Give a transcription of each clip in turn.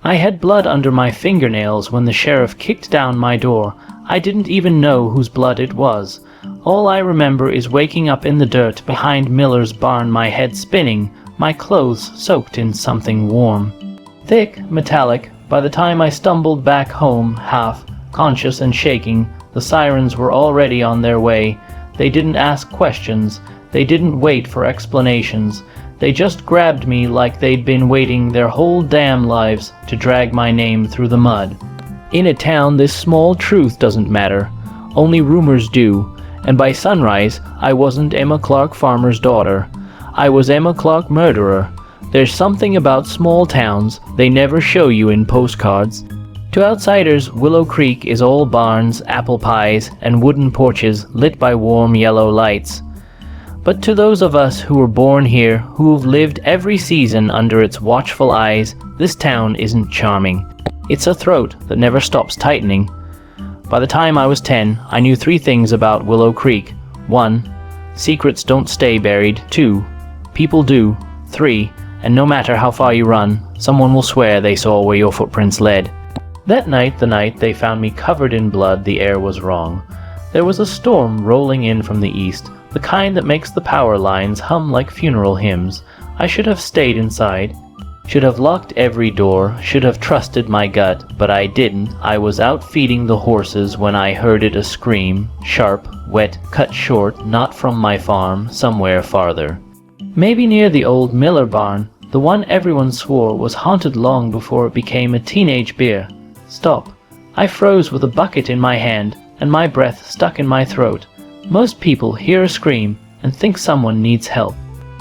I had blood under my fingernails when the sheriff kicked down my door. I didn't even know whose blood it was. All I remember is waking up in the dirt behind Miller's barn, my head spinning, my clothes soaked in something warm. Thick, metallic. By the time I stumbled back home, half conscious and shaking, the sirens were already on their way. They didn't ask questions. They didn't wait for explanations. They just grabbed me like they'd been waiting their whole damn lives to drag my name through the mud. In a town, this small truth doesn't matter. Only rumors do. And by sunrise, I wasn't Emma Clark Farmer's daughter. I was Emma Clark Murderer. There's something about small towns they never show you in postcards. To outsiders, Willow Creek is all barns, apple pies, and wooden porches lit by warm yellow lights. But to those of us who were born here, who've lived every season under its watchful eyes, this town isn't charming. It's a throat that never stops tightening. By the time I was 10, I knew 3 things about Willow Creek. 1. Secrets don't stay buried. 2. People do. 3. And no matter how far you run, someone will swear they saw where your footprints led. That night, the night they found me covered in blood, the air was wrong. There was a storm rolling in from the east, the kind that makes the power lines hum like funeral hymns. I should have stayed inside, should have locked every door, should have trusted my gut, but I didn't. I was out feeding the horses when I heard it a scream, sharp, wet, cut short, not from my farm, somewhere farther. Maybe near the old Miller barn, the one everyone swore was haunted long before it became a teenage beer. Stop. I froze with a bucket in my hand, and my breath stuck in my throat. Most people hear a scream and think someone needs help.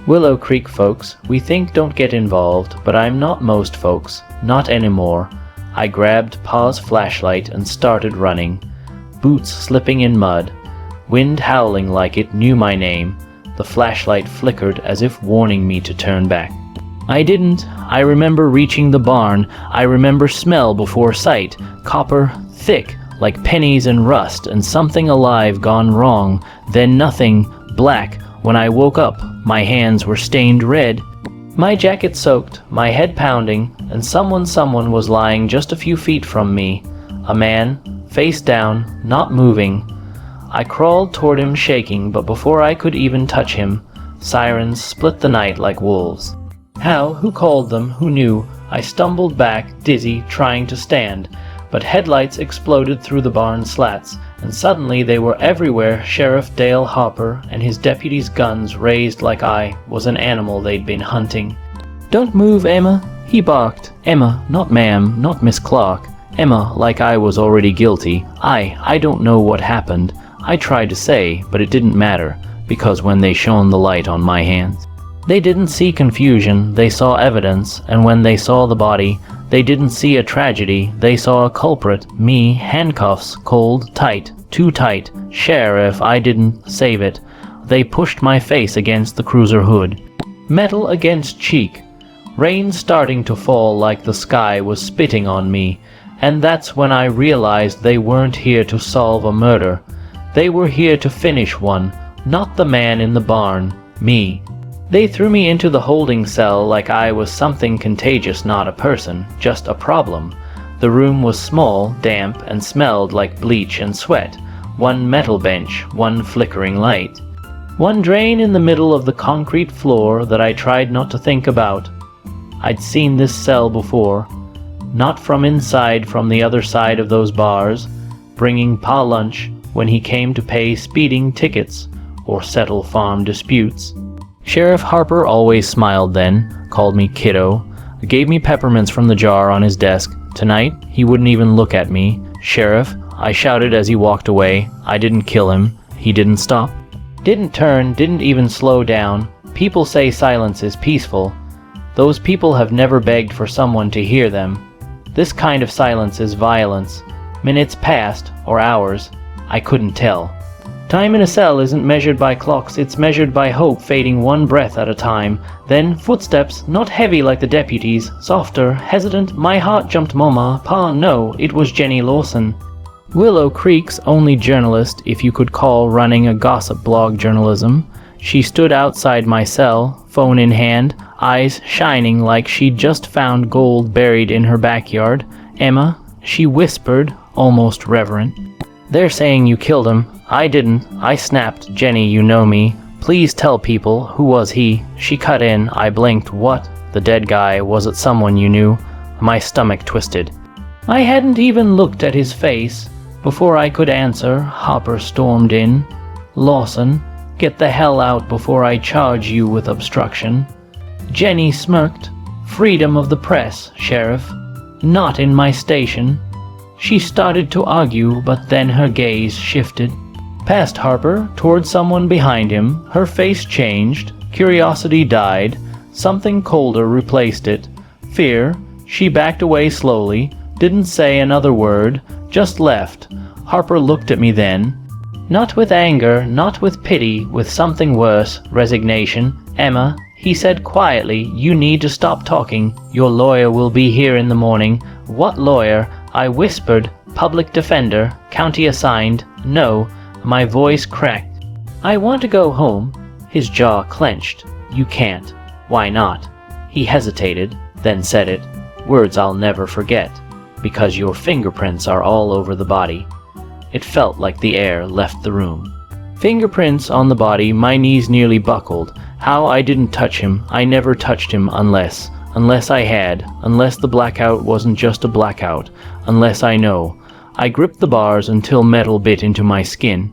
Willow Creek folks, we think don't get involved, but I'm not most folks, not anymore. I grabbed Pa's flashlight and started running, boots slipping in mud, wind howling like it knew my name. The flashlight flickered as if warning me to turn back. I didn't. I remember reaching the barn. I remember smell before sight, copper, thick, like pennies and rust, and something alive gone wrong, then nothing, black. When I woke up, my hands were stained red. My jacket soaked, my head pounding, and someone was lying just a few feet from me. A man, face down, not moving. I crawled toward him shaking, but before I could even touch him, sirens split the night like wolves. How? Who called them? Who knew? I stumbled back, dizzy, trying to stand, but headlights exploded through the barn slats, and suddenly they were everywhere. Sheriff Dale Harper and his deputies' guns raised like I was an animal they'd been hunting. "Don't move, Emma," he barked. Emma, not ma'am, not Miss Clark. Emma, like I was already guilty. I don't know what happened. I tried to say, but it didn't matter, because when they shone the light on my hands, they didn't see confusion, they saw evidence, and when they saw the body, they didn't see a tragedy, they saw a culprit, me, handcuffs, cold, tight, too tight. Sheriff, I didn't save it. They pushed my face against the cruiser hood. Metal against cheek. Rain starting to fall like the sky was spitting on me, and that's when I realized they weren't here to solve a murder. They were here to finish one, not the man in the barn, me. They threw me into the holding cell like I was something contagious, not a person, just a problem. The room was small, damp, and smelled like bleach and sweat. One metal bench, one flickering light. One drain in the middle of the concrete floor that I tried not to think about. I'd seen this cell before. Not from inside, from the other side of those bars, bringing Pa lunch when he came to pay speeding tickets or settle farm disputes. Sheriff Harper always smiled then, called me kiddo, gave me peppermints from the jar on his desk. Tonight, he wouldn't even look at me. "Sheriff," I shouted as he walked away. I didn't kill him. He didn't stop. Didn't turn, didn't even slow down. People say silence is peaceful. Those people have never begged for someone to hear them. This kind of silence is violence. Minutes passed, or hours. I couldn't tell. Time in a cell isn't measured by clocks, it's measured by hope fading one breath at a time. Then footsteps, not heavy like the deputies, softer, hesitant. My heart jumped. Mama, Pa, no, it was Jenny Lawson. Willow Creek's only journalist, if you could call running a gossip blog journalism. She stood outside my cell, phone in hand, eyes shining like she'd just found gold buried in her backyard. "Emma," she whispered, almost reverent. "They're saying you killed him. I didn't. I snapped. Jenny, you know me. Please tell people, who was he?" She cut in. I blinked. "What? The dead guy? Was it someone you knew?" My stomach twisted. I hadn't even looked at his face. Before I could answer, Hopper stormed in. "Lawson, get the hell out before I charge you with obstruction." Jenny smirked. "Freedom of the press, Sheriff. Not in my station." She started to argue, but then her gaze shifted. Past Harper, toward someone behind him. Her face changed. Curiosity died. Something colder replaced it. Fear. She backed away slowly, didn't say another word, just left. Harper looked at me then. Not with anger, not with pity, with something worse, resignation. "Emma," he said quietly, "you need to stop talking. Your lawyer will be here in the morning." "What lawyer?" I whispered. "Public defender, county assigned." "No." My voice cracked. "I want to go home." His jaw clenched. "You can't." "Why not?" He hesitated, then said it. Words I'll never forget. "Because your fingerprints are all over the body." It felt like the air left the room. Fingerprints on the body, my knees nearly buckled. How I didn't touch him. I never touched him unless I had, unless the blackout wasn't just a blackout, unless I know. I gripped the bars until metal bit into my skin.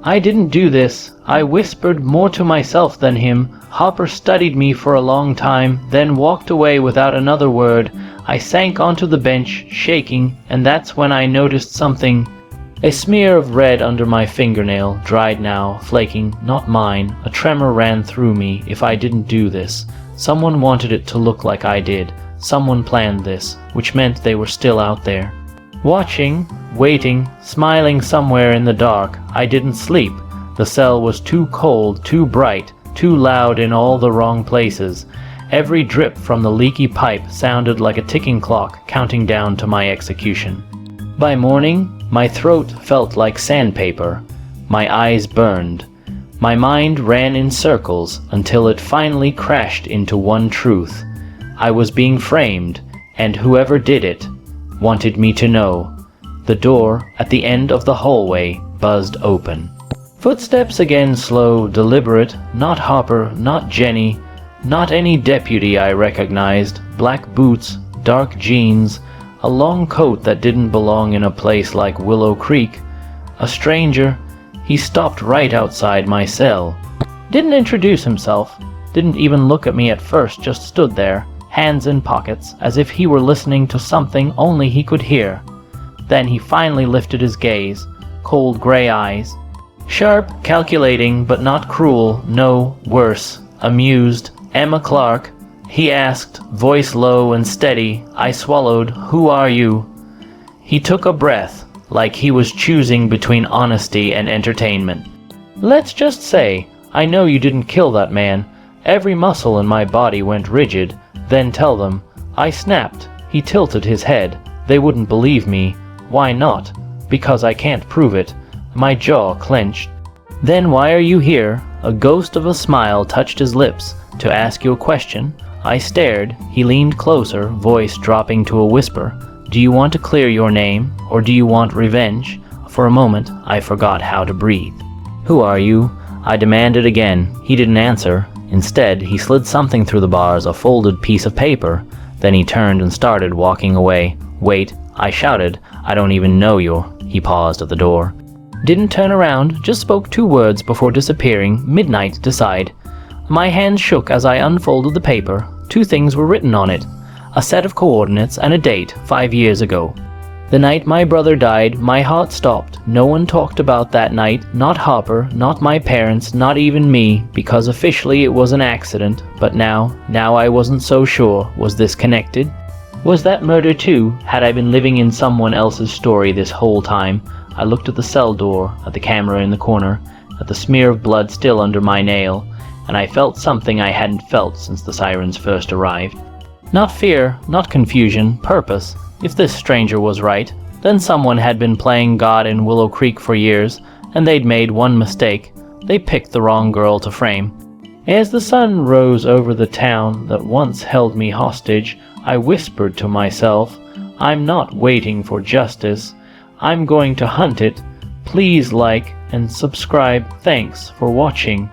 "I didn't do this." I whispered more to myself than him. Hopper studied me for a long time, then walked away without another word. I sank onto the bench, shaking, and that's when I noticed something. A smear of red under my fingernail, dried now, flaking, not mine. A tremor ran through me. If I didn't do this, someone wanted it to look like I did. Someone planned this, which meant they were still out there. Watching, waiting, smiling somewhere in the dark. I didn't sleep. The cell was too cold, too bright, too loud in all the wrong places. Every drip from the leaky pipe sounded like a ticking clock counting down to my execution. By morning, my throat felt like sandpaper. My eyes burned. My mind ran in circles until it finally crashed into one truth. I was being framed, and whoever did it wanted me to know. The door at the end of the hallway buzzed open. Footsteps again, slow, deliberate. Not Hopper, not Jenny, not any deputy I recognized. Black boots, dark jeans, a long coat that didn't belong in a place like Willow Creek. A stranger. He stopped right outside my cell. Didn't introduce himself. Didn't even look at me at first, just stood there, hands in pockets, as if he were listening to something only he could hear. Then he finally lifted his gaze, cold gray eyes. Sharp, calculating, but not cruel, no, worse, amused. "Emma Clark?" he asked, voice low and steady. I swallowed. "Who are you?" He took a breath, like he was choosing between honesty and entertainment. "Let's just say, I know you didn't kill that man." Every muscle in my body went rigid. "Then tell them." I snapped. He tilted his head. They wouldn't believe me. Why not? Because I can't prove it. My jaw clenched. "Then why are you here?" A ghost of a smile touched his lips. "To ask you a question." I stared. He leaned closer, voice dropping to a whisper. "Do you want to clear your name, or do you want revenge?" For a moment, I forgot how to breathe. "Who are you?" I demanded again. He didn't answer. Instead, he slid something through the bars, a folded piece of paper. Then he turned and started walking away. "Wait," I shouted. "I don't even know you." He paused at the door. Didn't turn around, just spoke 2 words before disappearing. "Midnight, decide." My hand shook as I unfolded the paper. 2 things were written on it. A set of coordinates and a date, 5 years ago. The night my brother died, my heart stopped. No one talked about that night, not Hopper, not my parents, not even me, because officially it was an accident. But now I wasn't so sure. Was this connected? Was that murder too? Had I been living in someone else's story this whole time? I looked at the cell door, at the camera in the corner, at the smear of blood still under my nail, and I felt something I hadn't felt since the sirens first arrived. Not fear, not confusion, purpose. If this stranger was right, then someone had been playing God in Willow Creek for years, and they'd made one mistake. They picked the wrong girl to frame. As the sun rose over the town that once held me hostage, I whispered to myself, I'm not waiting for justice. I'm going to hunt it. Please like and subscribe. Thanks for watching.